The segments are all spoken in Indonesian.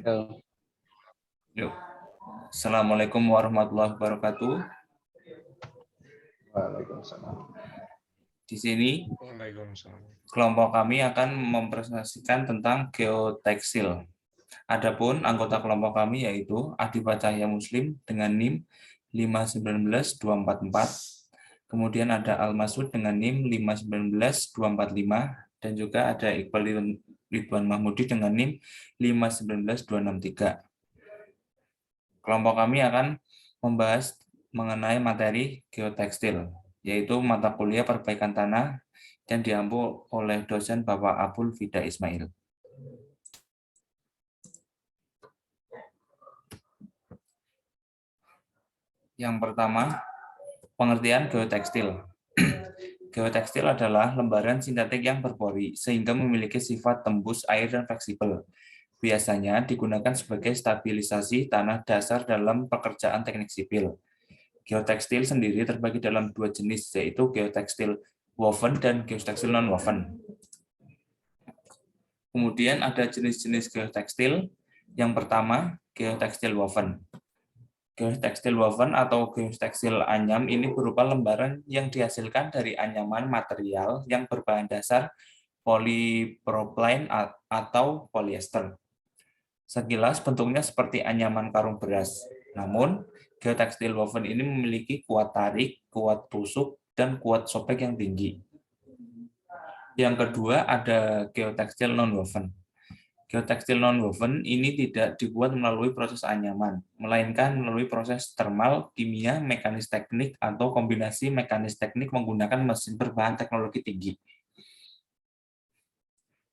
Yo, Yuk. Assalamualaikum warahmatullahi wabarakatuh. Waalaikumsalam. Di sini Waalaikumsalam. kelompok kami akan mempresentasikan tentang geotekstil. Adapun anggota kelompok kami yaitu Adifa Cahya Muslim dengan NIM 519.244, kemudian ada Al Masud dengan NIM 519.245, dan juga ada Iqbal Ridwan Mahmudi dengan NIM 519.263. Kelompok kami akan membahas mengenai materi geotekstil, yaitu mata kuliah perbaikan tanah yang diampu oleh dosen Bapak Abul Fida Ismail. Yang pertama, pengertian geotekstil. Geotekstil adalah lembaran sintetik yang berpori, sehingga memiliki sifat tembus air dan fleksibel. Biasanya digunakan sebagai stabilisasi tanah dasar dalam pekerjaan teknik sipil. Geotekstil sendiri terbagi dalam dua jenis, yaitu geotekstil woven dan geotekstil non-woven. Kemudian ada jenis-jenis geotekstil. Yang pertama, geotekstil woven. Geotekstil woven atau geotekstil anyam ini berupa lembaran yang dihasilkan dari anyaman material yang berbahan dasar polipropylene atau polyester. Sekilas bentuknya seperti anyaman karung beras. Namun, geotekstil woven ini memiliki kuat tarik, kuat tusuk, dan kuat sobek yang tinggi. Yang kedua ada geotekstil non-woven. Geotekstil non-woven ini tidak dibuat melalui proses anyaman, melainkan melalui proses termal, kimia, mekanis teknik, atau kombinasi mekanis teknik menggunakan mesin berbahan teknologi tinggi.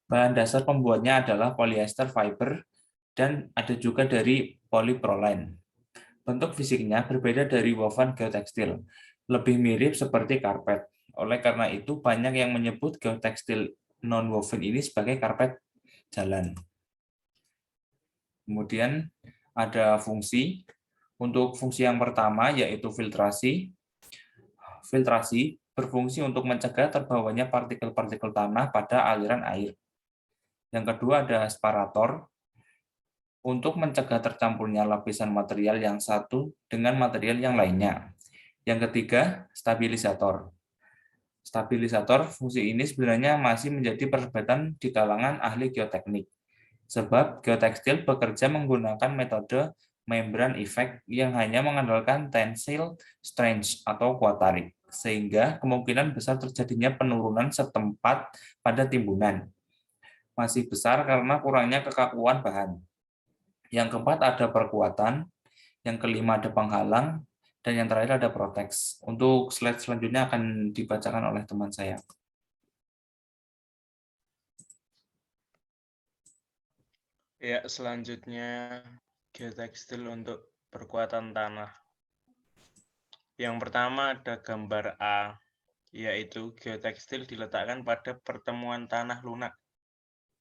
Bahan dasar pembuatnya adalah polyester fiber dan ada juga dari polypropylene. Bentuk fisiknya berbeda dari woven geotekstil, lebih mirip seperti karpet. Oleh karena itu, banyak yang menyebut geotekstil non-woven ini sebagai karpet jalan. Kemudian ada fungsi. Untuk fungsi yang pertama yaitu filtrasi. Filtrasi berfungsi untuk mencegah terbawanya partikel-partikel tanah pada aliran air. Yang kedua ada asparator, untuk mencegah tercampurnya lapisan material yang satu dengan material yang lainnya. Yang ketiga, stabilisator. Stabilisator fungsi ini sebenarnya masih menjadi perdebatan di kalangan ahli geoteknik. Sebab geotekstil bekerja menggunakan metode membran effect yang hanya mengandalkan tensile strength atau kuat tarik, sehingga kemungkinan besar terjadinya penurunan setempat pada timbunan masih besar karena kurangnya kekakuan bahan. Yang keempat ada perkuatan, yang kelima ada penghalang, dan yang terakhir ada proteks. Untuk slide selanjutnya akan dibacakan oleh teman saya. Ya, selanjutnya geotekstil untuk perkuatan tanah. Yang pertama ada gambar A, yaitu geotekstil diletakkan pada pertemuan tanah lunak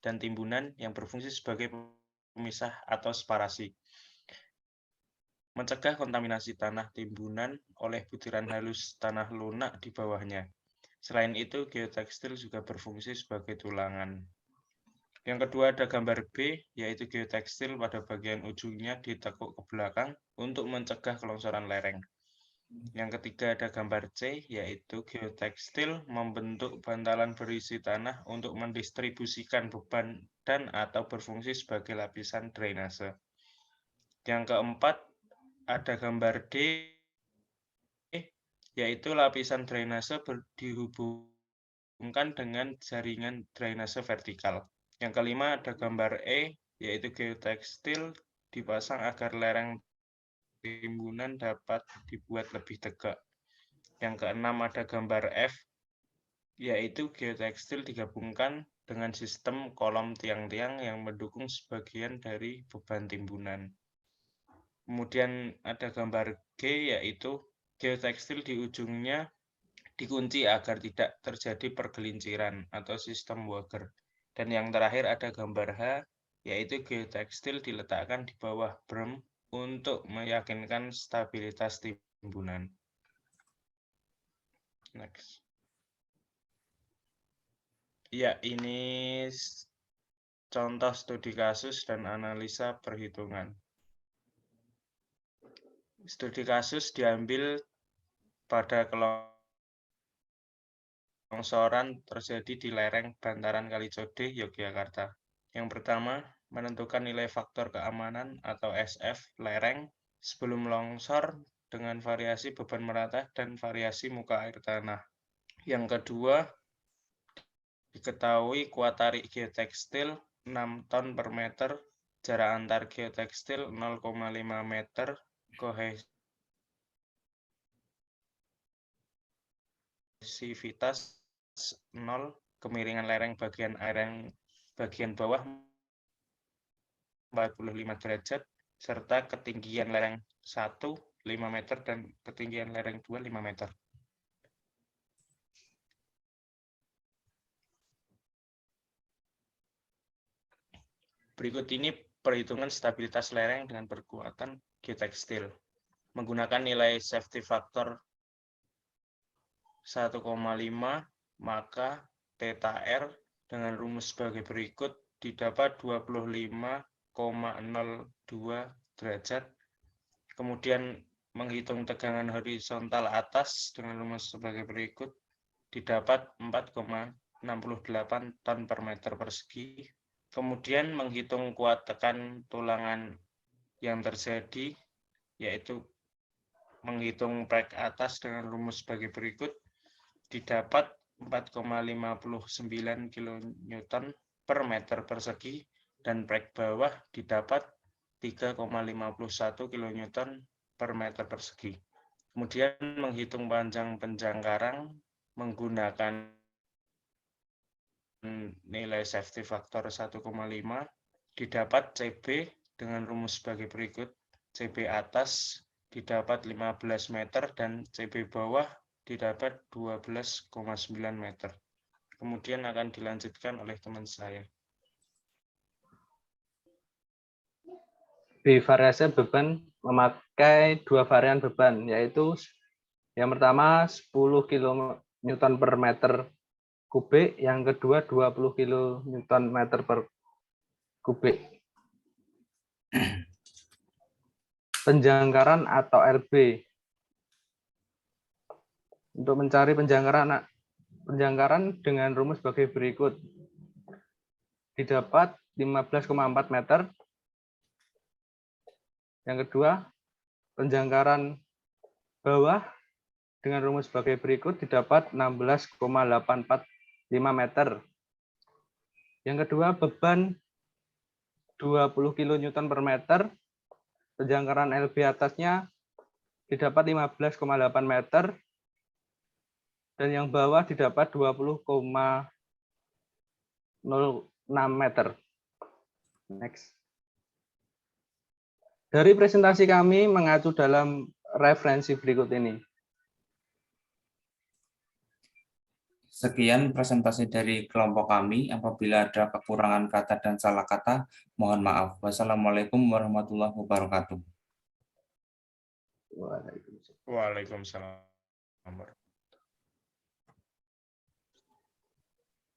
dan timbunan yang berfungsi sebagai pemisah atau separasi. Mencegah kontaminasi tanah timbunan oleh butiran halus tanah lunak di bawahnya. Selain itu, geotekstil juga berfungsi sebagai tulangan. Yang kedua ada gambar B, yaitu geotekstil pada bagian ujungnya ditekuk ke belakang untuk mencegah kelongsoran lereng. Yang ketiga ada gambar C, yaitu geotekstil membentuk bantalan berisi tanah untuk mendistribusikan beban dan atau berfungsi sebagai lapisan drainase. Yang keempat ada gambar D, yaitu lapisan drainase dihubungkan dengan jaringan drainase vertikal. Yang kelima ada gambar E, yaitu geotekstil dipasang agar lereng timbunan dapat dibuat lebih tegak. Yang keenam ada gambar F, yaitu geotekstil digabungkan dengan sistem kolom tiang-tiang yang mendukung sebagian dari beban timbunan. Kemudian ada gambar G, yaitu geotekstil di ujungnya dikunci agar tidak terjadi pergelinciran atau sistem Wager. Dan yang terakhir ada gambar H, yaitu geotekstil diletakkan di bawah berm untuk meyakinkan stabilitas timbunan. Next. Ya, ini contoh studi kasus dan analisa perhitungan. Studi kasus diambil pada longsoran terjadi di lereng Bantaran Kalicode, Yogyakarta. Yang pertama, menentukan nilai faktor keamanan atau SF lereng sebelum longsor dengan variasi beban merata dan variasi muka air tanah. Yang kedua, diketahui kuat tarik geotekstil 6 ton per meter, jarak antar geotekstil 0,5 meter, kohesivitas 0, kemiringan lereng bagian bawah 45 derajat, serta ketinggian lereng 1, 5 meter, dan ketinggian lereng 2, 5 meter. Berikut ini perhitungan stabilitas lereng dengan perkuatan geotekstil. Menggunakan nilai safety factor 1,5, maka theta R dengan rumus sebagai berikut didapat 25,02 derajat. Kemudian menghitung tegangan horizontal atas dengan rumus sebagai berikut didapat 4,68 ton per meter persegi. Kemudian menghitung kuat tekan tulangan yang terjadi, yaitu menghitung prek atas dengan rumus sebagai berikut didapat 4,59 kN per meter persegi, dan prek bawah didapat 3,51 kN per meter persegi. Kemudian menghitung panjang penjangkarang menggunakan nilai safety factor 1,5, didapat CB dengan rumus sebagai berikut. CB atas didapat 15 meter dan CB bawah didapat 12,9 meter. Kemudian akan dilanjutkan oleh teman saya. Di variasi beban memakai dua varian beban, yaitu yang pertama 10 kN per meter kubik, yang kedua 20 kN per kubik. Penjangkaran atau RB. Untuk mencari penjangkaran dengan rumus sebagai berikut. Didapat 15,4 meter. Yang kedua, penjangkaran bawah dengan rumus sebagai berikut didapat 16,845 meter. Yang kedua, beban 20 kN per meter. Penjangkaran LB atasnya didapat 15,8 meter. Dan yang bawah didapat 20,06 meter. Next. Dari presentasi kami mengacu dalam referensi berikut ini. Sekian presentasi dari kelompok kami. Apabila ada kekurangan kata dan salah kata, mohon maaf. Wassalamualaikum warahmatullahi wabarakatuh. Waalaikumsalam.